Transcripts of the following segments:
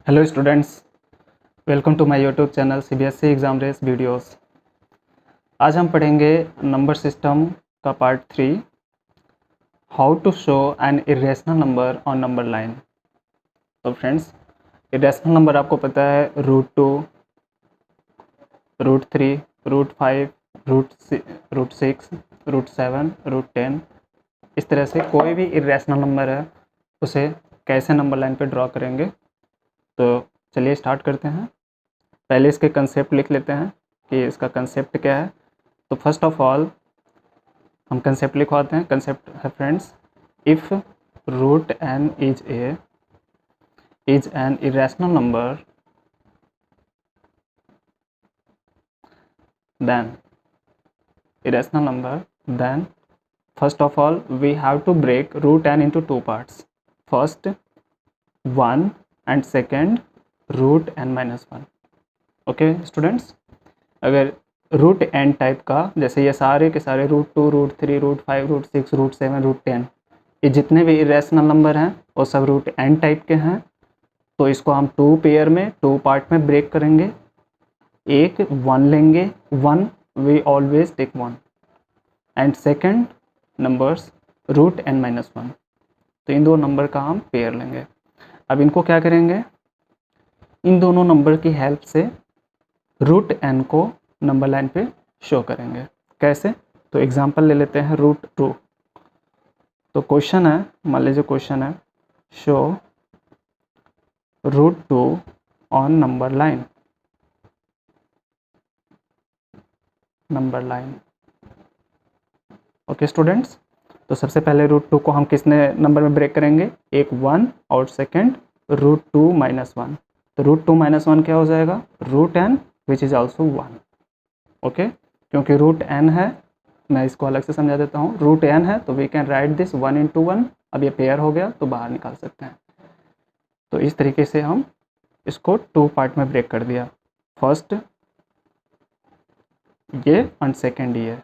Hello students, welcome to my YouTube channel CBSE exam race videos. आज हम पढ़ेंगे number system का part 3, how to show an irrational number on number line. तो friends, irrational number आपको पता है √2, √3, √5, √6, √7, √10। इस तरह से कोई भी इरेशनल नंबर है उसे कैसे नंबर लाइन पे ड्रॉ करेंगे। तो चलिए स्टार्ट करते हैं। पहले इसके कंसेप्ट लिख लेते हैं कि इसका कंसेप्ट क्या है। तो फर्स्ट ऑफ ऑल हम कंसेप्ट लिखवाते हैं। कंसेप्ट है friends, if root n is an irrational number then first of all we have to break root n into two parts. First 1 and second root n minus 1. Okay students, अगर root N type का, जैसे ये सारे के सारे √2, √3, √5, √6, √7, √10, ये जितने भी इरेशनल नंबर हैं वो सब रूट एन टाइप के हैं। तो इसको हम टू पेयर में, टू पार्ट में ब्रेक करेंगे। एक 1 लेंगे, 1 we always take 1, and second numbers root n minus 1। तो इन दो नंबर का हम पेयर लेंगे। अब इनको क्या करेंगे, इन दोनों नंबर की हेल्प से रूट एन को नंबर लाइन पे शो करेंगे। कैसे? तो एग्जांपल ले लेते हैं √2। तो क्वेश्चन है, मान लीजिए क्वेश्चन है show √2 on number line. Okay students, तो सबसे पहले √2 को हम किसने नंबर में ब्रेक करेंगे, एक 1 और सेकंड √2 माइनस 1। तो √2 माइनस 1 क्या हो जाएगा, root n which is also 1। Okay, क्योंकि रूट एन है, मैं इसको अलग से समझा देता हूँ। रूट एन है तो we can write this 1 into 1। अब ये पेयर हो गया तो बाहर निकाल सकते हैं। तो इस तरीके से हम इसको टू पार्ट में ब्रेक कर दिया, फर्स्ट ये एंड सेकेंड ये।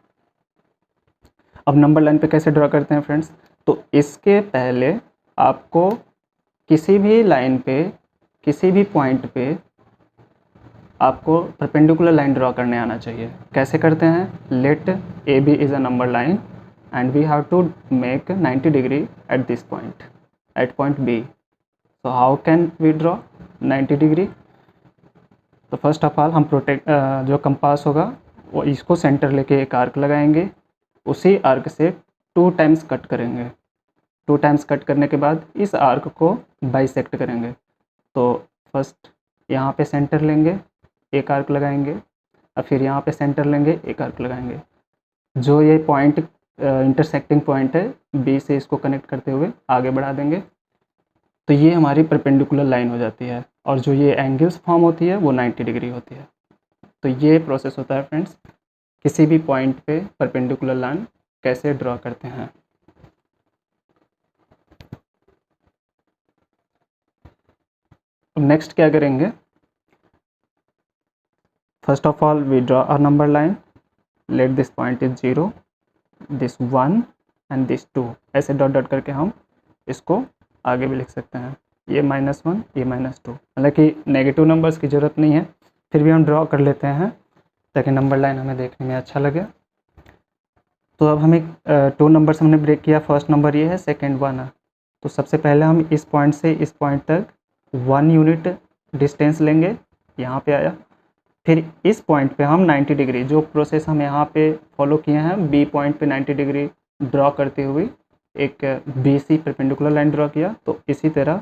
अब नंबर लाइन पे कैसे ड्रॉ करते हैं फ्रेंड्स, तो इसके पहले आपको किसी भी लाइन पे, किसी भी पॉइंट पे आपको परपेंडिकुलर लाइन ड्रॉ करने आना चाहिए। कैसे करते हैं, let A B is a number line and we have to make 90 degree at this point, at point B. So how can we draw 90 degree. तो फर्स्ट ऑफ ऑल हम जो compass होगा वो इसको सेंटर लेके एक आर्क लगाएंगे, उसी आर्क से 2 टाइम्स कट करेंगे। 2 टाइम्स कट करने के बाद इस आर्क को बाइसेक्ट करेंगे। तो फर्स्ट यहाँ पे सेंटर लेंगे, एक आर्क लगाएंगे, और फिर यहाँ पे सेंटर लेंगे, एक आर्क लगाएंगे। जो ये पॉइंट इंटरसेक्टिंग पॉइंट है बी से, इसको कनेक्ट करते हुए आगे बढ़ा देंगे। तो ये हमारी परपेंडिकुलर लाइन हो जाती है, और जो ये एंगल्स फॉर्म होती है वो 90 डिग्री होती है। तो ये प्रोसेस होता है फ्रेंड्स, किसी भी पॉइंट पे परपेंडिकुलर लाइन कैसे ड्रॉ करते हैं। अब नेक्स्ट क्या करेंगे, first of all we draw a number line, let this point is 0, this 1 and this 2। ऐसे डॉट डॉट करके हम इसको आगे भी लिख सकते हैं, ये -1, ये -2। हालांकि नेगेटिव नंबर्स की ज़रूरत नहीं है, फिर भी हम ड्रॉ कर लेते हैं ताकि नंबर लाइन हमें देखने में अच्छा लगे। तो अब हमें 2 नंबर्स हमने ब्रेक किया, फर्स्ट नंबर ये है, सेकेंड 1 है। तो सबसे पहले हम इस पॉइंट से इस पॉइंट तक 1 यूनिट डिस्टेंस लेंगे, यहाँ पे आया। फिर इस पॉइंट पे हम 90 डिग्री, जो प्रोसेस हम यहाँ पे फॉलो किए हैं, बी पॉइंट पे 90 डिग्री ड्रॉ करते हुए एक B C perpendicular line draw किया। तो इसी तरह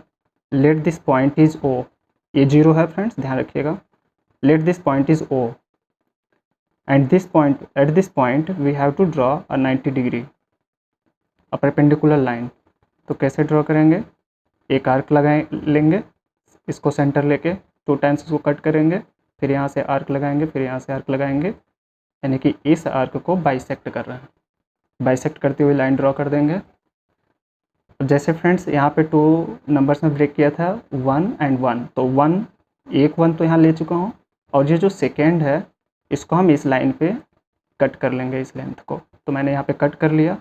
let this point is O, ये 0 है फ्रेंड्स, ध्यान रखिएगा। Let this point is O and this point, at this point we have to draw a 90 degree a perpendicular line. तो कैसे ड्रॉ करेंगे, एक आर्क लगाए लेंगे, इसको सेंटर लेके 2 टाइम्स इसको कट करेंगे, फिर यहाँ से आर्क लगाएंगे, फिर यहाँ से आर्क लगाएंगे, यानी कि इस आर्क को बाइसेक्ट कर रहे हैं। बाइसेक्ट करते हुए लाइन ड्रॉ कर देंगे। जैसे फ्रेंड्स यहाँ पे 2 नंबर्स में ब्रेक किया था, 1 एंड 1, तो 1 तो यहाँ ले चुका हूँ, और ये जो सेकेंड है इसको हम इस लाइन पे कट कर लेंगे, इस लेंथ को। तो मैंने यहाँ पे कट कर लिया,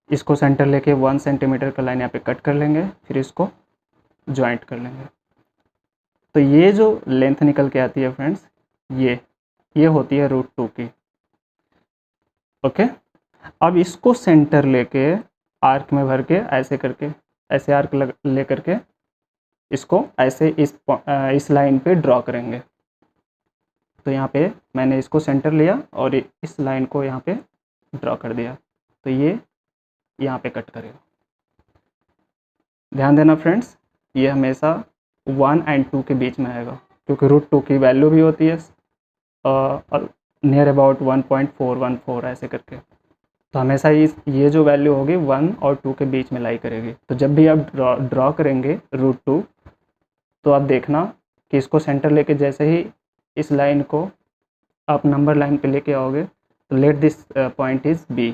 इसको सेंटर लेके 1 सेंटीमीटर का लाइन यहाँ पे कट कर लेंगे, फिर इसको ज्वाइंट कर लेंगे। तो ये जो लेंथ निकल के आती है फ्रेंड्स, ये होती है √2 की। ओके, अब इसको सेंटर लेके आर्क में भर के ऐसे करके, ऐसे आर्क ले करके इसको ऐसे इस लाइन पे ड्रॉ करेंगे। तो यहाँ पे मैंने इसको सेंटर लिया और इस लाइन को यहाँ पे ड्रॉ कर दिया, तो ये यहाँ पे कट करेगा। ध्यान देना फ्रेंड्स, ये हमेशा 1 और 2 के बीच में आएगा, क्योंकि √2 की वैल्यू भी होती है नियर अबाउट 1.414 ऐसे करके। तो हमेशा ये जो वैल्यू होगी 1 और 2 के बीच में लाई करेगी। तो जब भी आप ड्रॉ करेंगे √2, तो आप देखना कि इसको सेंटर लेके जैसे ही इस लाइन को आप नंबर लाइन पे लेके आओगे, तो let this point is B.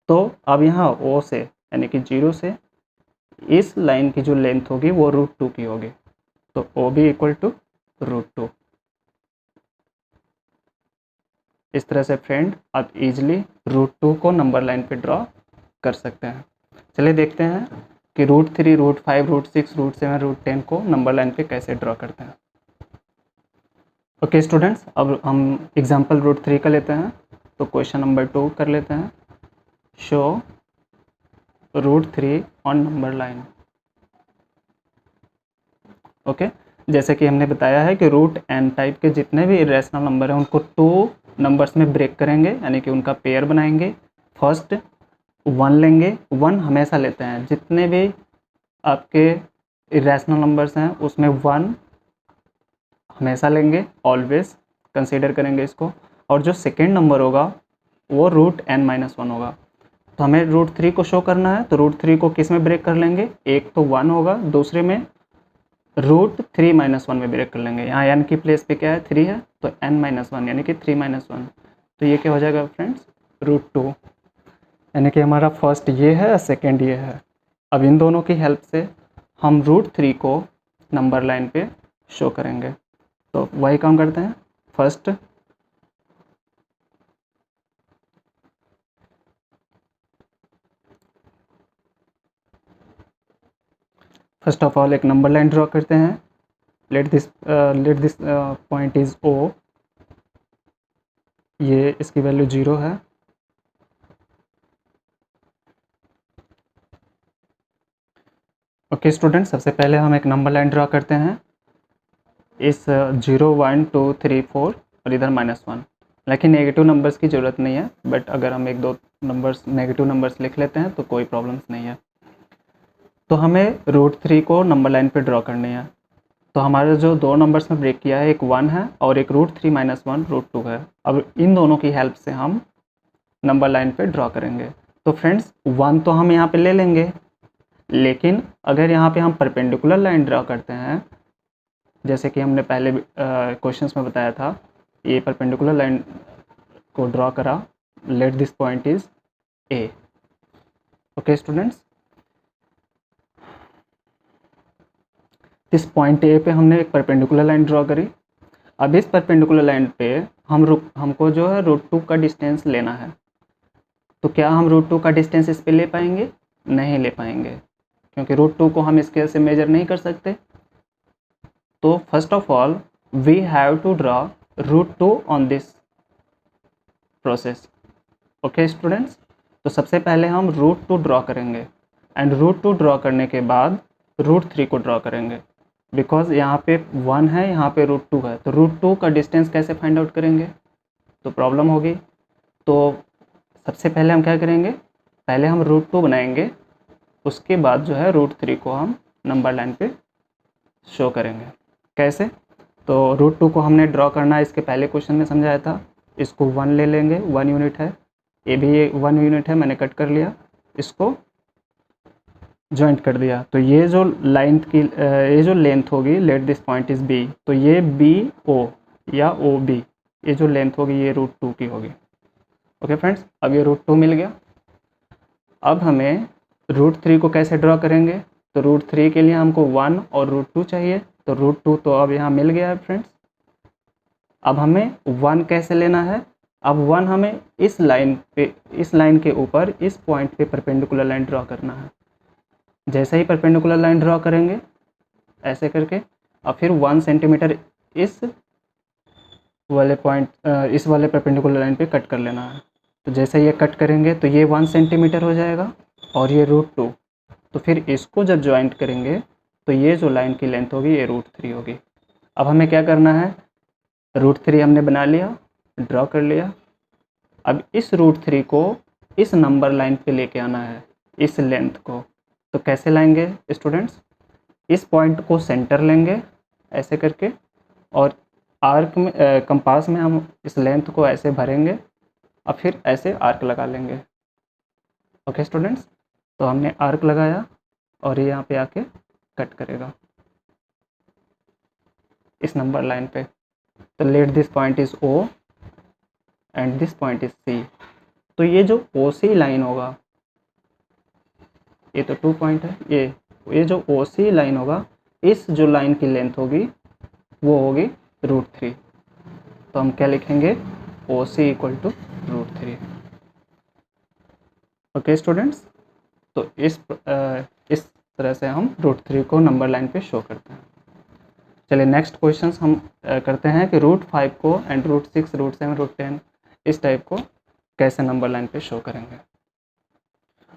तो अब यहाँ ओ से यानी कि 0 से इस लाइन की जो लेंथ होगी वो √2 की होगी। तो ओ बी इक्वल टू √2। इस तरह से फ्रेंड आप इजीली √2 को नंबर लाइन पे ड्रॉ कर सकते हैं। चलिए देखते हैं कि √3, √5, √6, √7, √10 को नंबर लाइन पे कैसे ड्रॉ करते हैं। ओके स्टूडेंट्स, अब हम एग्जांपल √3 का लेते हैं। तो क्वेश्चन नंबर 2 कर लेते हैं। Show √3 on number line. Okay, जैसे कि हमने बताया है कि √n टाइप के जितने भी इरेशनल नंबर हैं उनको 2 नंबर्स में ब्रेक करेंगे, यानी कि उनका पेयर बनाएंगे। फर्स्ट 1 लेंगे, 1 हमेशा लेते हैं, जितने भी आपके इरेशनल नंबर्स हैं उसमें 1 हमेशा लेंगे, ऑलवेज कंसीडर करेंगे इसको। और जो सेकेंड नंबर होगा वो √n-1 होगा। तो हमें √3 को शो करना है, तो √3 को किस में ब्रेक कर लेंगे, एक तो 1 होगा, दूसरे में √3-1 में ब्रेक कर लेंगे। यहाँ n की प्लेस पे क्या है, 3 है, तो n-1 यानी कि 3-1। तो ये क्या हो जाएगा फ्रेंड्स, √2, यानी कि हमारा फर्स्ट ये है, सेकेंड ये है। अब इन दोनों की हेल्प से हम √3 को नंबर लाइन पे शो करेंगे। तो वही काम करते हैं। फर्स्ट ऑफ ऑल एक नंबर लाइन ड्रॉ करते हैं। Late this point is O, ये इसकी वैल्यू 0 है। ओके स्टूडेंट, सबसे पहले हम एक नंबर लाइन ड्रॉ करते हैं इस 0, 1, 2, 3, 4 और इधर -1। लेकिन नेगेटिव नंबर्स की ज़रूरत नहीं है, बट अगर हम 1-2 नंबर्स नेगेटिव नंबर्स लिख लेते हैं तो कोई प्रॉब्लम्स नहीं है। तो हमें √3 को नंबर लाइन पे ड्रॉ करनी है। तो हमारे जो 2 नंबर्स में ब्रेक किया है, एक 1 है और एक √3-1 √2 है। अब इन दोनों की हेल्प से हम नंबर लाइन पे ड्रॉ करेंगे। तो फ्रेंड्स 1 तो हम यहाँ पे ले लेंगे, लेकिन अगर यहाँ पे हम परपेंडिकुलर लाइन ड्रॉ करते हैं, जैसे कि हमने पहले क्वेश्चंस में बताया था, ये परपेंडिकुलर लाइन को ड्रॉ करा, late this point is A। Okay students, इस पॉइंट A पे हमने एक परपेंडिकुलर लाइन ड्रॉ करी। अब इस परपेंडिकुलर लाइन पे हमको जो है √2 का डिस्टेंस लेना है। तो क्या हम √2 का डिस्टेंस इस पे ले पाएंगे? नहीं ले पाएंगे, क्योंकि √2 को हम स्केल से मेजर नहीं कर सकते। तो first of all we have to draw √2 on this process. Okay students, तो सबसे पहले हम √2 ड्रॉ करेंगे एंड √2 ड्रॉ करने के बाद √3 को ड्रॉ करेंगे। बिकॉज यहाँ पे 1 है, यहाँ पे √2 है, तो √2 का डिस्टेंस कैसे फाइंड आउट करेंगे, तो प्रॉब्लम होगी। तो सबसे पहले हम क्या करेंगे, पहले हम √2 बनाएंगे, उसके बाद जो है √3 को हम नंबर लाइन पे शो करेंगे। कैसे? तो √2 को हमने ड्रॉ करना है, इसके पहले क्वेश्चन में समझाया था। इसको 1 ले लेंगे, 1 यूनिट है, ये भी 1 यूनिट है, मैंने कट कर लिया, इसको ज्वाइंट कर दिया। तो ये जो लाइन की ये जो लेंथ होगी, late this point is B, तो ये BO या OB, ये जो लेंथ होगी ये √2 की होगी। ओके फ्रेंड्स, अब ये √2 मिल गया। अब हमें √3 को कैसे ड्रॉ करेंगे, तो √3 के लिए हमको 1 और √2 चाहिए। तो √2 तो अब यहाँ मिल गया है फ्रेंड्स। अब हमें 1 कैसे लेना है, अब 1 हमें इस लाइन के ऊपर इस पॉइंट पे परपेंडिकुलर लाइन ड्रॉ करना है। जैसे ही परपेंडिकुलर लाइन ड्रॉ करेंगे ऐसे करके, और फिर 1 सेंटीमीटर इस वाले पॉइंट इस वाले परपेंडिकुलर लाइन पे कट कर लेना है। तो जैसे ये कट करेंगे तो ये 1 सेंटीमीटर हो जाएगा और ये √2। तो फिर इसको जब ज्वाइंट करेंगे तो ये जो लाइन की लेंथ होगी ये √3 होगी। अब हमें क्या करना है, √3 हमने बना लिया, ड्रॉ कर लिया। अब इस √3 को इस नंबर लाइन पे लेके आना है, इस लेंथ को। तो कैसे लाएंगे स्टूडेंट्स, इस पॉइंट को सेंटर लेंगे ऐसे करके, और आर्क में कंपास में हम इस लेंथ को ऐसे भरेंगे और फिर ऐसे आर्क लगा लेंगे। ओके स्टूडेंट्स, तो हमने आर्क लगाया और ये यहाँ पे आके कट करेगा इस नंबर लाइन पे। तो let this point is O and this point is C। तो ये जो OC लाइन होगा, ये तो 2 पॉइंट है, ये जो OC लाइन होगा, इस जो लाइन की लेंथ होगी वो होगी √3। तो हम क्या लिखेंगे, OC equal to √3। Okay students, तो इस तरह से हम √3 को नंबर लाइन पे शो करते हैं। चलिए नेक्स्ट क्वेश्चन हम करते हैं कि √5 को एंड √6, √7, √10 इस टाइप को कैसे नंबर लाइन पे शो करेंगे।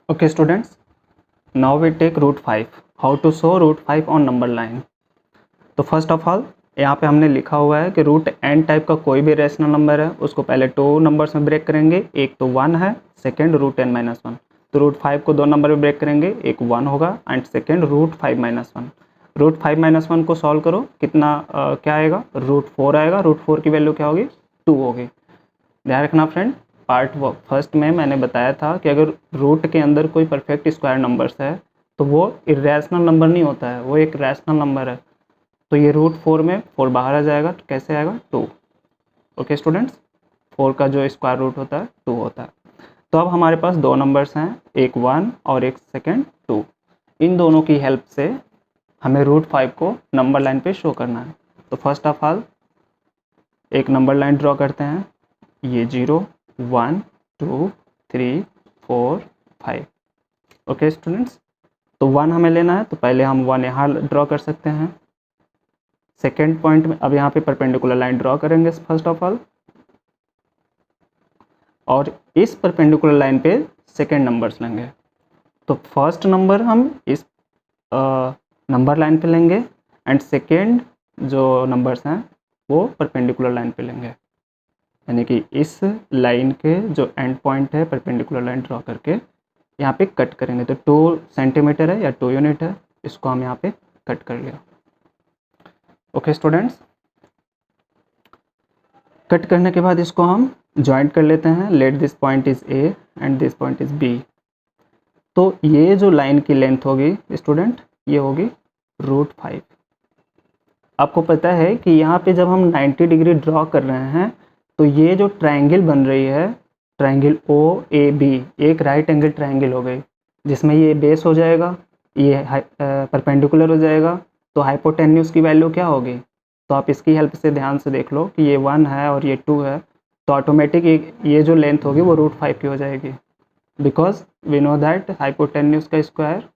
Okay students, now we take √5, how to show √5 on number line. तो फर्स्ट ऑफ ऑल यहाँ पे हमने लिखा हुआ है कि √n टाइप का कोई भी रेशनल नंबर है उसको पहले 2 नंबर्स में ब्रेक करेंगे, एक तो 1 है, सेकेंड √n-1। तो √5 को 2 नंबर में ब्रेक करेंगे, एक 1 होगा एंड सेकेंड √5-1। √5-1 को सॉल्व करो, कितना क्या आएगा, √4 आएगा। √4 की वैल्यू क्या होगी, 2 होगी। ध्यान रखना फ्रेंड, पार्ट फर्स्ट में मैंने बताया था कि अगर रूट के अंदर कोई परफेक्ट स्क्वायर नंबर्स है तो वो इरेशनल नंबर नहीं होता है, वो एक रैशनल नंबर है। तो ये √4 में 4 बाहर आ जाएगा, तो कैसे आएगा, 2। ओके स्टूडेंट्स, 4 का जो स्क्वायर रूट होता है 2 होता है। तो अब हमारे पास 2 नंबर्स हैं, एक 1 और एक सेकेंड 2। इन दोनों की हेल्प से हमें √5 को नंबर लाइन पे शो करना है। तो फर्स्ट ऑफ ऑल एक नंबर लाइन ड्रॉ करते हैं, ये 0, 1, 2, 3, 4, 5। ओके स्टूडेंट्स, तो 1 हमें लेना है, तो पहले हम 1 यहाँ ड्रॉ कर सकते हैं। सेकेंड पॉइंट में अब यहाँ पे परपेंडिकुलर लाइन ड्रॉ करेंगे फर्स्ट ऑफ ऑल, और इस परपेंडिकुलर लाइन पे सेकेंड नंबर्स लेंगे। तो फर्स्ट नंबर हम इस नंबर लाइन पे लेंगे एंड सेकेंड जो नंबर्स हैं वो परपेंडिकुलर लाइन पे लेंगे, यानी कि इस लाइन के जो एंड पॉइंट है परपेंडिकुलर लाइन ड्रॉ करके यहाँ पे कट करेंगे। तो 2 सेंटीमीटर है या 2 यूनिट है, इसको हम यहाँ पे कट कर लिया। ओके स्टूडेंट्स, कट करने के बाद इसको हम ज्वाइंट कर लेते हैं। Late this point is A and this point is B। तो ये जो लाइन की लेंथ होगी स्टूडेंट, ये होगी √5। आपको पता है कि यहाँ पे जब हम 90 डिग्री ड्रॉ कर रहे हैं तो ये जो ट्रायंगल बन रही है, ट्रायंगल OAB, एक राइट एंगल ट्रायंगल हो गई, जिसमें ये बेस हो जाएगा, ये परपेंडिकुलर हो जाएगा। तो हाइपोटेन्यूज की वैल्यू क्या होगी, तो आप इसकी हेल्प से ध्यान से देख लो कि ये 1 है और ये 2 है, तो ऑटोमेटिक ये जो लेंथ होगी वो √5 की हो जाएगी, because we know that hypotenuse का स्क्वायर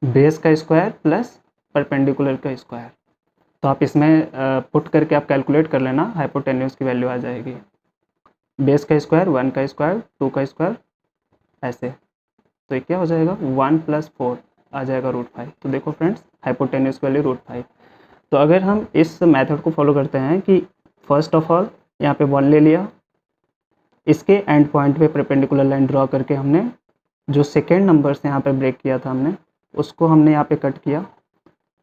बेस का स्क्वायर प्लस परपेंडिकुलर का स्क्वायर। तो आप इसमें पुट करके आप कैलकुलेट कर लेना, हाइपोटेन्यूज की वैल्यू आ जाएगी। बेस का स्क्वायर 1 का स्क्वायर 2 का स्क्वायर ऐसे, तो ये क्या हो जाएगा 1 + 4 आ जाएगा √5। तो देखो फ्रेंड्स, हाइपोटेन्यूज की वैल्यू √5। तो अगर हम इस मेथड को फॉलो करते हैं कि फर्स्ट ऑफ ऑल यहाँ पे 1 ले लिया, इसके एंड पॉइंट पे परपेंडिकुलर लाइन ड्रॉ करके हमने जो सेकेंड नंबर से यहाँ पे ब्रेक किया था हमने, उसको हमने यहाँ पे कट किया,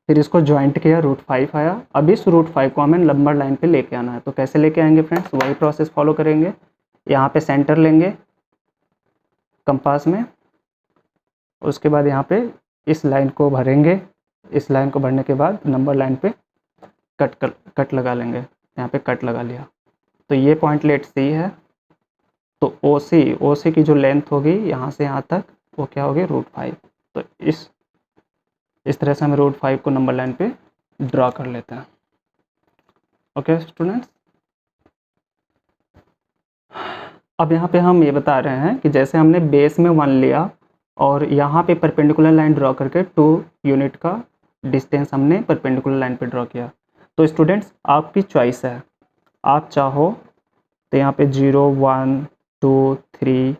फिर इसको ज्वाइंट किया, √5 आया। अब इस √5 को हमें नंबर लाइन पे लेके आना है। तो कैसे लेके आएंगे फ्रेंड्स, वही प्रोसेस फॉलो करेंगे। यहाँ पे सेंटर लेंगे कंपास में, उसके बाद यहाँ पे इस लाइन को भरेंगे, इस लाइन को भरने के बाद नंबर लाइन पे कट लगा लेंगे। यहाँ पे कट लगा लिया, तो ये पॉइंट लेट C है। तो OC की जो लेंथ होगी यहाँ से यहाँ तक वो क्या होगी, √5। तो इस तरह से हम √5 को नंबर लाइन पे ड्रॉ कर लेते हैं। ओके स्टूडेंट्स, अब यहाँ पे हम ये बता रहे हैं कि जैसे हमने बेस में 1 लिया और यहाँ पे परपेंडिकुलर लाइन ड्रॉ करके 2 यूनिट का डिस्टेंस हमने परपेंडिकुलर लाइन पे ड्रॉ किया। तो स्टूडेंट्स आपकी चॉइस है, आप चाहो तो यहाँ पे 0 1 2 3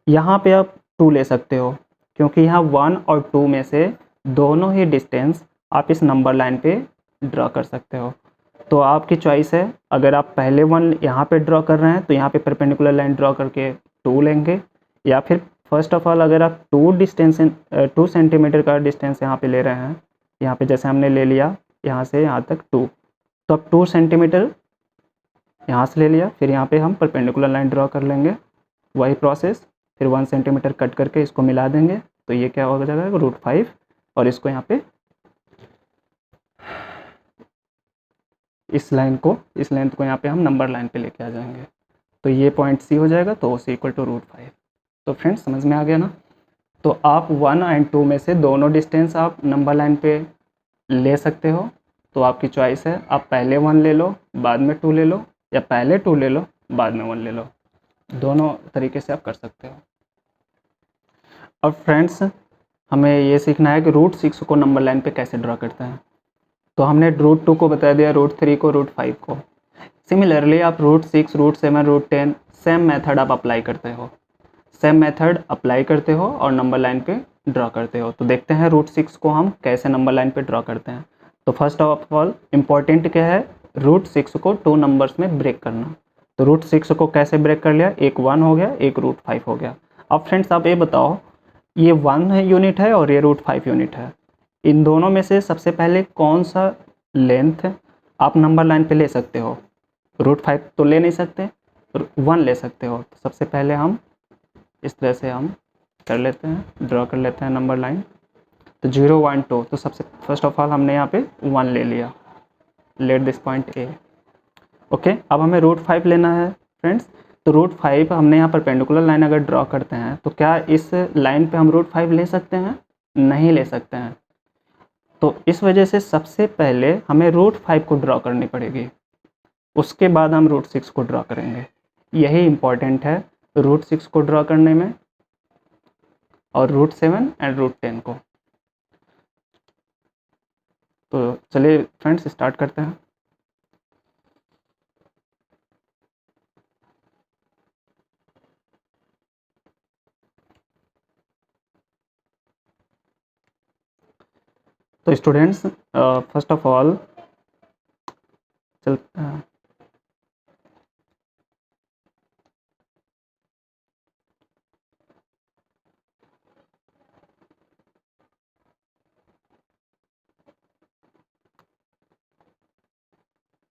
यहाँ पे आप 2 ले सकते हो, क्योंकि यहाँ 1 और 2 में से दोनों ही डिस्टेंस आप इस नंबर लाइन पे ड्रॉ कर सकते हो। तो आपकी चॉइस है, अगर आप पहले 1 यहाँ पे ड्रॉ कर रहे हैं तो यहाँ पे परपेंडिकुलर लाइन ड्रॉ करके 2 लेंगे, या फिर फर्स्ट ऑफ ऑल अगर आप 2 सेंटीमीटर का डिस्टेंस यहाँ पे ले रहे हैं, यहाँ पे जैसे हमने ले लिया यहाँ से यहाँ तक 2, तो अब 2 सेंटीमीटर यहाँ से ले लिया, फिर यहाँ पे हम परपेंडिकुलर लाइन ड्रॉ कर लेंगे, वही प्रोसेस, फिर 1 सेंटीमीटर कट करके इसको मिला देंगे, तो ये क्या हो जाएगा √5, और इसको यहाँ पे इस लेंथ को यहाँ पे हम नंबर लाइन पे लेके आ जाएंगे, तो ये पॉइंट सी हो जाएगा, तो सी इक्वल टू √5। तो फ्रेंड्स समझ में आ गया ना। तो आप 1 एंड 2 में से दोनों डिस्टेंस आप नंबर लाइन पे ले सकते हो, तो आपकी चॉइस है, आप पहले 1 ले लो बाद में 2 ले लो, या पहले 2 ले लो बाद में 1 ले लो, दोनों तरीके से आप कर सकते हो। और फ्रेंड्स हमें ये सीखना है कि √6 को नंबर लाइन पे कैसे ड्रॉ करते हैं। तो हमने √2 को बता दिया, √3 को, √5 को। सिमिलरली आप √6, √7, √10 सेम मेथड आप अप्लाई करते हो, और नंबर लाइन पे ड्रॉ करते हो। तो देखते हैं √6 को हम कैसे नंबर लाइन पे ड्रॉ करते हैं। तो फर्स्ट ऑफ ऑल इम्पॉर्टेंट क्या है, √6 को 2 नंबर्स में ब्रेक करना। तो √6 को कैसे ब्रेक कर लिया, एक 1 हो गया, एक √5 हो गया। अब फ्रेंड्स आप ये बताओ, ये 1 यूनिट है और ये √5 यूनिट है, इन दोनों में से सबसे पहले कौन सा लेंथ आप नंबर लाइन पे ले सकते हो? √5 तो ले नहीं सकते, 1 ले सकते हो। तो सबसे पहले हम इस तरह से हम कर लेते हैं, ड्रॉ कर लेते हैं नंबर लाइन। तो 0 1 2, तो सबसे फर्स्ट ऑफ ऑल हमने यहाँ पे 1 ले लिया, late this point A. Okay, अब हमें √5 लेना है फ्रेंड्स। तो √5 हमने यहाँ परपेंडिकुलर लाइन अगर ड्रॉ करते हैं, तो क्या इस लाइन पे हम √5 ले सकते हैं? नहीं ले सकते हैं। तो इस वजह से सबसे पहले हमें √5 को ड्रॉ करनी पड़ेगी, उसके बाद हम √6 को ड्रॉ करेंगे। यही इम्पॉर्टेंट है √6 को ड्रॉ करने में, और √7 एंड √10 को। तो चलिए फ्रेंड्स स्टार्ट करते हैं। तो students first of all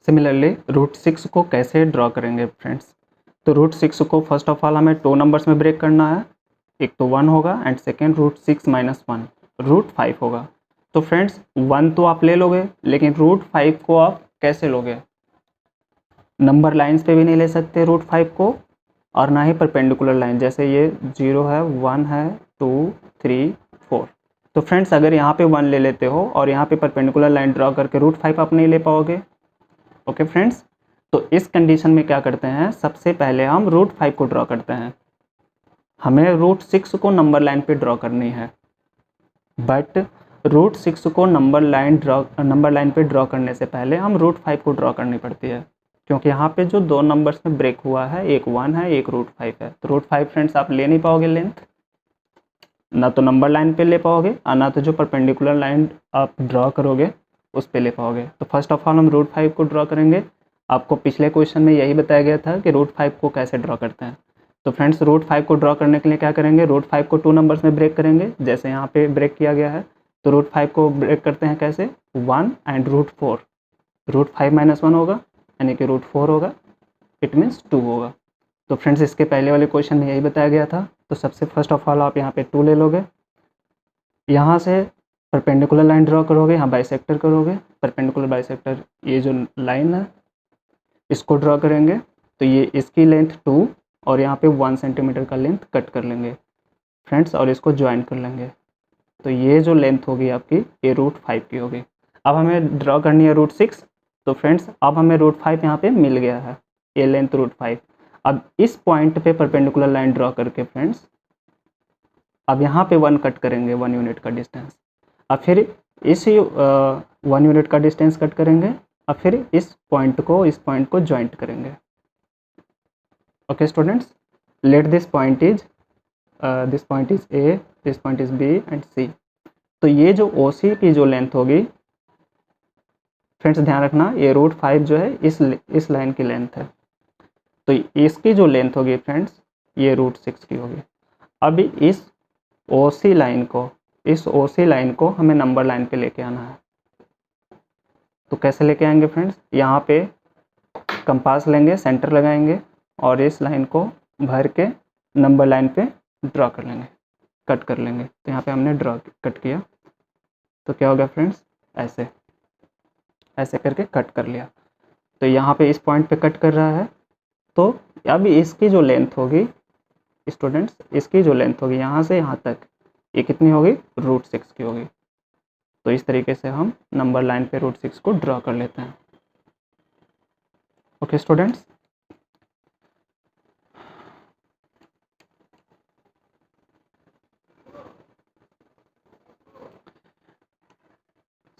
similarly √6 को कैसे ड्रॉ करेंगे फ्रेंड्स? तो √6 को फर्स्ट ऑफ ऑल हमें 2 नंबर्स में ब्रेक करना है, एक तो 1 होगा एंड सेकेंड √6 - 1 √5 होगा। तो फ्रेंड्स 1 तो आप ले लोगे, लेकिन √5 को आप कैसे लोगे? नंबर लाइंस पे भी नहीं ले सकते √5 को, और ना ही परपेंडिकुलर लाइन, जैसे ये 0 है, 1 है, 2 3 4। तो फ्रेंड्स अगर यहाँ पे 1 ले लेते हो और यहाँ पे परपेंडिकुलर लाइन ड्रॉ करके √5 आप नहीं ले पाओगे। ओके फ्रेंड्स, तो इस कंडीशन में क्या करते हैं, सबसे पहले हम √5 को ड्रॉ करते हैं। हमें √6 को नंबर लाइन पे ड्रॉ करनी है, बट √6 को नंबर लाइन पे ड्रॉ करने से पहले हम √5 को ड्रॉ करनी पड़ती है, क्योंकि यहाँ पे जो 2 नंबर्स में ब्रेक हुआ है, एक 1 है, एक √5 है। तो √5 फ्रेंड्स आप ले नहीं पाओगे लेंथ, ना तो नंबर लाइन पे ले पाओगे, और ना तो जो परपेंडिकुलर लाइन आप ड्रॉ करोगे उस पे ले पाओगे। तो फर्स्ट ऑफ ऑल हम √5 को ड्रॉ करेंगे। आपको पिछले क्वेश्चन में यही बताया गया था कि √5 को कैसे ड्रॉ करते हैं। तो फ्रेंड्स √5 को ड्रॉ करने के लिए क्या करेंगे, √5 को 2 नंबर्स में ब्रेक करेंगे, जैसे यहाँ पे ब्रेक किया गया है। तो √5 को ब्रेक करते हैं कैसे, 1 एंड √4, √5 - 1 होगा, यानी कि √4 होगा, इट मीन्स 2 होगा। तो फ्रेंड्स इसके पहले वाले क्वेश्चन में यही बताया गया था। तो सबसे फर्स्ट ऑफ ऑल आप यहाँ पे 2 ले लोगे, यहाँ से परपेंडिकुलर लाइन ड्रॉ करोगे, यहाँ बाइसेक्टर करोगे, परपेंडिकुलर बाइसेक्टर, ये जो लाइन है इसको ड्रॉ करेंगे। तो ये इसकी लेंथ 2 और यहाँ पे 1 सेंटीमीटर का लेंथ कट कर लेंगे फ्रेंड्स, और इसको ज्वाइन कर लेंगे। तो ये जो लेंथ होगी आपकी, ये √5 की होगी। अब हमें ड्रॉ करनी है √6। तो फ्रेंड्स अब हमें √5 यहाँ पे मिल गया है, ये लेंथ √5। अब इस पॉइंट पे परपेंडिकुलर लाइन ड्रॉ करके फ्रेंड्स अब यहाँ पे 1 कट करेंगे, 1 यूनिट का डिस्टेंस। अब फिर इस 1 यूनिट का डिस्टेंस कट करेंगे, अब फिर इस पॉइंट को ज्वाइंट करेंगे। Okay students, let this point is A, this point is B and C. तो ये जो OC की जो लेंथ होगी फ्रेंड्स, ध्यान रखना ये √5 जो है इस लाइन की लेंथ है, तो इसकी जो लेंथ होगी फ्रेंड्स ये √6 की होगी। अब इस OC लाइन को हमें नंबर लाइन पे लेके आना है। तो कैसे लेके आएंगे फ्रेंड्स, यहाँ पे कंपास लेंगे, सेंटर लगाएंगे और इस लाइन को भर के नंबर लाइन पे ड्रॉ कर लेंगे, कट कर लेंगे। तो यहाँ पे हमने कट किया, तो क्या होगा फ्रेंड्स, ऐसे करके कट कर लिया। तो यहाँ पे इस पॉइंट पे कट कर रहा है, तो अब इसकी जो लेंथ होगी स्टूडेंट्स, इसकी जो लेंथ होगी यहाँ से यहाँ तक, ये कितनी होगी, √6 की होगी। तो इस तरीके से हम नंबर लाइन पे √6 को ड्रॉ कर लेते हैं। ओके स्टूडेंट्स,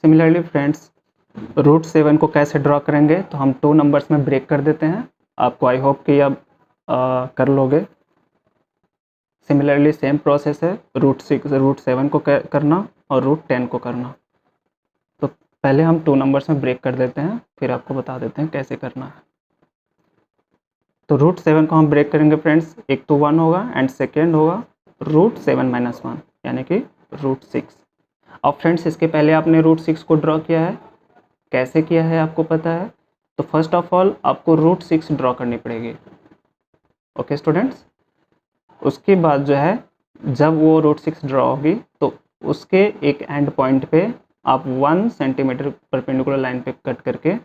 सिमिलरली फ्रेंड्स √7 को कैसे ड्रॉ करेंगे, तो हम 2 नंबर्स में ब्रेक कर देते हैं। आपको आई होप कि अब कर लोगे। सिमिलरली सेम प्रोसेस है, √7 को करना और √10 को करना। तो पहले हम 2 नंबर्स में ब्रेक कर देते हैं, फिर आपको बता देते हैं कैसे करना है। तो √7 को हम ब्रेक करेंगे फ्रेंड्स, एक तो 1 होगा एंड सेकेंड होगा √7 - 1 यानी कि √6। अब फ्रेंड्स इसके पहले आपने √6 को ड्रॉ किया है, कैसे किया है आपको पता है। तो फर्स्ट ऑफ ऑल आपको √6 ड्रॉ करनी पड़ेगी। ओके स्टूडेंट्स, उसके बाद जो है जब वो √6 ड्रॉ होगी तो उसके एक एंड पॉइंट पे आप 1 सेंटीमीटर परपेंडिकुलर लाइन पे कट करके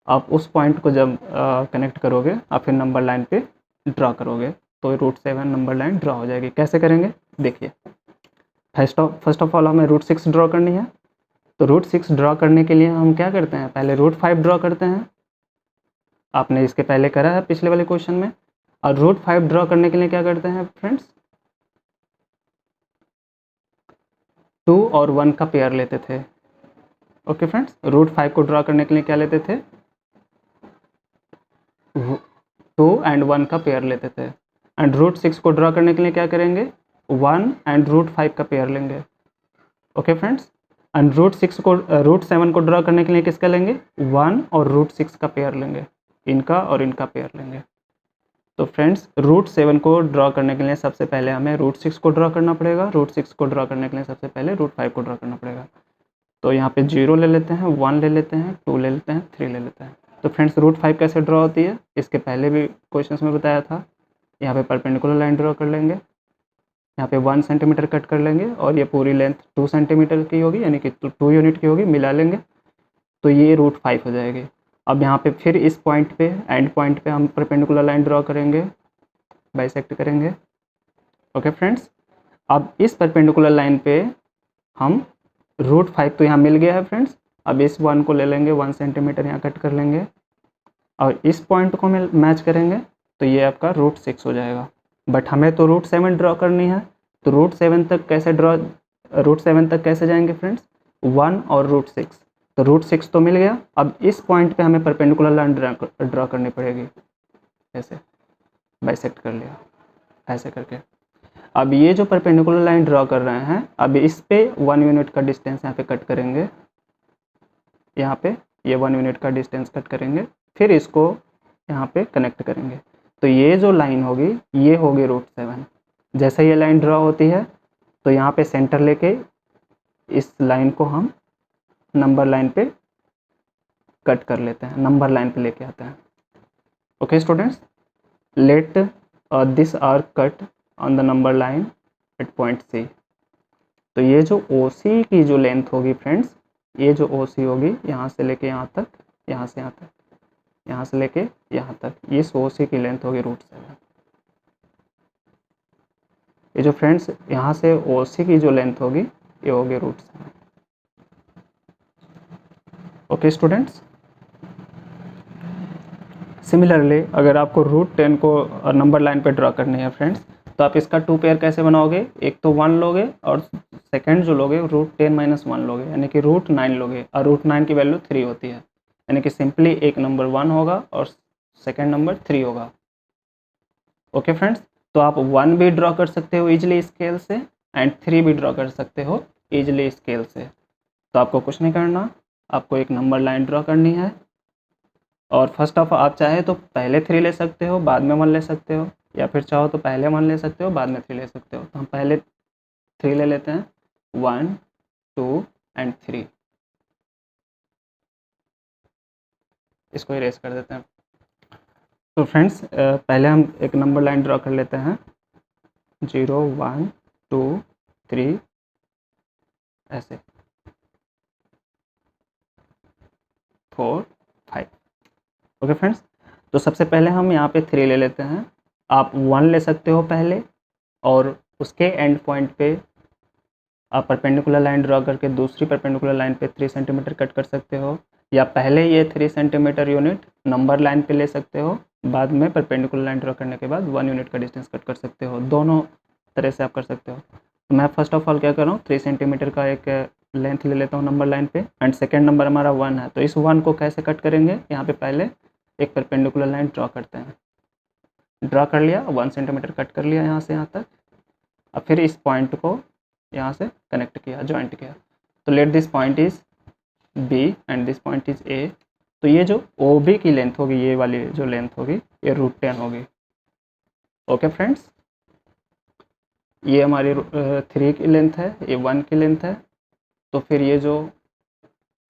आप उस पॉइंट को जब कनेक्ट करोगे आप फिर नंबर लाइन पे ड्रॉ करोगे, तो √7 नंबर लाइन ड्रॉ हो जाएगी। कैसे करेंगे देखिए, फर्स्ट ऑफ ऑल हमें √6 ड्रॉ करनी है। तो √6 ड्रॉ करने के लिए हम क्या करते हैं, पहले √5 ड्रॉ करते हैं। आपने इसके पहले करा है पिछले वाले क्वेश्चन में। और √5 ड्रॉ करने के लिए क्या करते हैं फ्रेंड्स, 2 और 1 का पेयर लेते थे। ओके फ्रेंड्स, √5 को ड्रॉ करने के लिए क्या लेते थे, 2 और 1 का पेयर लेते थे। एंड √6 को ड्रॉ करने के लिए क्या करेंगे, 1 और √5 का पेयर लेंगे। ओके फ्रेंड्स, एंड √7 को ड्रॉ करने के लिए किसका लेंगे, 1 और √6 का पेयर लेंगे, इनका और इनका पेयर लेंगे। तो फ्रेंड्स √7 को ड्रॉ करने के लिए सबसे पहले हमें √6 को ड्रॉ करना पड़ेगा, √6 को ड्रॉ करने के लिए सबसे पहले √5 को ड्रॉ करना पड़ेगा। तो यहाँ पे 0 ले लेते हैं, 1 ले लेते हैं, 2 ले लेते हैं, 3 ले लेते हैं। तो फ्रेंड्स √5 कैसे ड्रॉ होती है, इसके पहले भी क्वेश्चंस में बताया था। यहाँ पे परपेंडिकुलर लाइन ड्रॉ कर लेंगे, यहाँ पे 1 सेंटीमीटर कट कर लेंगे और ये पूरी लेंथ 2 सेंटीमीटर की होगी यानी कि 2 यूनिट की होगी, मिला लेंगे तो ये √5 हो जाएगी। अब यहाँ पे फिर इस पॉइंट पे एंड पॉइंट पे हम परपेंडिकुलर लाइन ड्रॉ करेंगे, बाइसेक्ट करेंगे। ओके फ्रेंड्स, अब इस परपेंडिकुलर लाइन पे हम √5 तो यहाँ मिल गया है फ्रेंड्स। अब इस 1 को ले लेंगे, 1 सेंटीमीटर यहाँ कट कर लेंगे और इस पॉइंट को मैच करेंगे तो ये आपका √6 हो जाएगा। बट हमें तो √7 ड्रॉ करनी है, तो √7 तक कैसे जाएंगे फ्रेंड्स, 1 और √6। तो √6 तो मिल गया। अब इस पॉइंट पे हमें परपेंडिकुलर लाइन ड्रॉ करनी पड़ेगी, ऐसे बाइसेक्ट कर लिया ऐसे करके। अब ये जो परपेंडिकुलर लाइन ड्रॉ कर रहे हैं, अब इस पे 1 यूनिट का डिस्टेंस यहाँ पे कट करेंगे, यहाँ पे ये 1 यूनिट का डिस्टेंस कट करेंगे, फिर इसको यहाँ पे कनेक्ट करेंगे। तो ये जो लाइन होगी ये होगी √7। जैसे ये लाइन ड्रॉ होती है तो यहाँ पे सेंटर लेके इस लाइन को हम नंबर लाइन पे कट कर लेते हैं, नंबर लाइन पे लेके आते हैं। Okay students, let this arc cut on the number line at point C। तो ये जो OC की जो लेंथ होगी फ्रेंड्स, ये जो OC होगी यहाँ से लेके यहाँ तक, यहाँ से यहाँ तक, यहाँ से लेके यहाँ तक, ये OC की लेंथ होगी √7। ये जो फ्रेंड्स यहाँ से OC की जो लेंथ होगी ये होगी √7। ओके स्टूडेंट्स, सिमिलरली अगर आपको √10 को नंबर लाइन पे ड्रॉ करनी है फ्रेंड्स, तो आप इसका 2 पेयर कैसे बनाओगे, एक तो 1 लोगे और सेकंड जो लोगे √10 - 1 लोगे, यानी कि √9 लोगे, और √9 की वैल्यू 3 होती है, यानी कि सिंपली एक नंबर 1 होगा और सेकंड नंबर 3 होगा। ओके फ्रेंड्स, तो आप 1 भी ड्रॉ कर सकते हो ईजिली स्केल से एंड 3 भी ड्रॉ कर सकते हो ईजिली स्केल से। तो आपको कुछ नहीं करना, आपको एक नंबर लाइन ड्रॉ करनी है, और फर्स्ट ऑफ आप चाहे तो पहले 3 ले सकते हो बाद में 1 ले सकते हो, या फिर चाहो तो पहले 1 ले सकते हो बाद में 3 ले सकते हो। तो हम पहले 3 ले लेते हैं, 1 2 एंड 3। इसको इरेज कर देते हैं। तो फ्रेंड्स पहले हम एक नंबर लाइन ड्रॉ कर लेते हैं, 0 1 2 3 ऐसे, 4 5। ओके फ्रेंड्स, तो सबसे पहले हम यहाँ पे 3 ले लेते हैं। आप 1 ले सकते हो पहले, और उसके एंड पॉइंट पे आप परपेंडिकुलर लाइन ड्रॉ करके दूसरी परपेंडिकुलर लाइन पे 3 सेंटीमीटर कट कर सकते हो, या पहले ये 3 सेंटीमीटर यूनिट नंबर लाइन पे ले सकते हो, बाद में परपेंडिकुलर लाइन ड्रॉ करने के बाद 1 यूनिट का डिस्टेंस कट कर सकते हो। दोनों तरह से आप कर सकते हो। तो मैं फर्स्ट ऑफ ऑल क्या कर रहा हूँ, 3 सेंटीमीटर का एक लेंथ ले लेता हूँ नंबर लाइन पे, एंड सेकेंड नंबर हमारा 1 है। तो इस 1 को कैसे कट करेंगे, यहाँ पे पहले एक परपेंडिकुलर लाइन ड्रॉ करते हैं। ड्रॉ कर लिया, 1 सेंटीमीटर कट कर लिया यहाँ से यहाँ तक, अब फिर इस पॉइंट को यहाँ से कनेक्ट किया, जॉइंट किया। तो let this point is B and this point is A. तो ये जो ओ बी की लेंथ होगी, ये वाली जो लेंथ होगी, ये √10 होगी। ओके फ्रेंड्स, ये हमारी 3 की लेंथ है, ये 1 की लेंथ है। तो फिर ये जो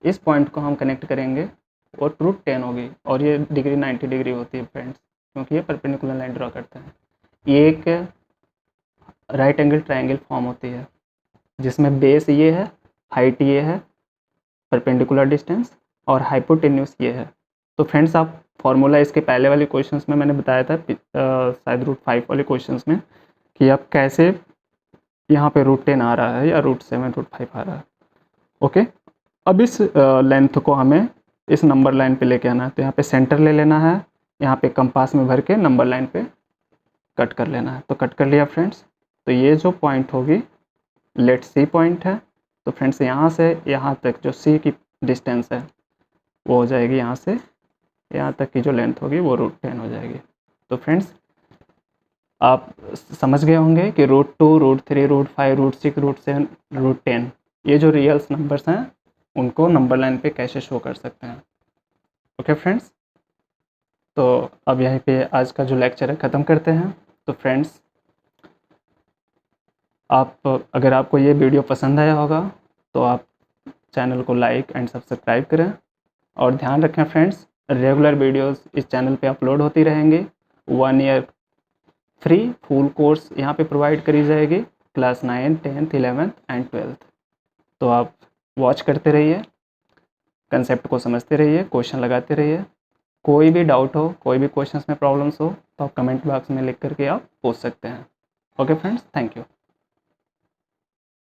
इस पॉइंट को हम कनेक्ट करेंगे वो √10 होगी, और ये डिग्री 90 डिग्री होती है फ्रेंड्स, क्योंकि ये परपेंडिकुलर लाइन ड्रॉ करते हैं। ये एक राइट एंगल ट्रायंगल फॉर्म होती है, जिसमें बेस ये है, हाइट ये है, परपेंडिकुलर डिस्टेंस, और हाइपोटेन्यूस ये है। तो फ्रेंड्स आप फॉर्मूला इसके पहले वाले क्वेश्चंस में मैंने बताया था, शायद √5 वाले क्वेश्चंस में, कि आप कैसे यहाँ पे √10 आ रहा है या √7 √5 आ रहा है। ओके, अब इस लेंथ को हमें इस नंबर लाइन पे लेके आना है। तो यहाँ पे सेंटर ले लेना है, यहाँ पे कंपास में भर के नंबर लाइन पे कट कर लेना है। तो कट कर लिया फ्रेंड्स। तो ये जो पॉइंट होगी, लेट सी पॉइंट है। तो फ्रेंड्स यहाँ से यहाँ तक जो सी की डिस्टेंस है वो हो जाएगी, यहाँ से यहाँ तक की जो लेंथ होगी वो √10 हो जाएगी। तो फ्रेंड्स आप समझ गए होंगे कि √2 √3 √5 √6 √7 √10 ये जो रियल्स नंबर्स हैं उनको नंबर लाइन पे कैसे शो कर सकते हैं। ओके फ्रेंड्स, तो अब यहीं पे आज का जो लेक्चर है ख़त्म करते हैं। तो फ्रेंड्स अगर आपको ये वीडियो पसंद आया होगा तो आप चैनल को लाइक एंड सब्सक्राइब करें, और ध्यान रखें फ्रेंड्स, रेगुलर वीडियोस इस चैनल पे अपलोड होती रहेंगी। 1 ईयर फ्री फुल कोर्स यहाँ पे प्रोवाइड करी जाएगी, class 9 10th 11th and 12th। तो आप वॉच करते रहिए, कंसेप्ट को समझते रहिए, क्वेश्चन लगाते रहिए। कोई भी डाउट हो, कोई भी क्वेश्चंस में प्रॉब्लम्स हो, तो आप कमेंट बॉक्स में लिख करके आप पूछ सकते हैं। Okay friends, thank you.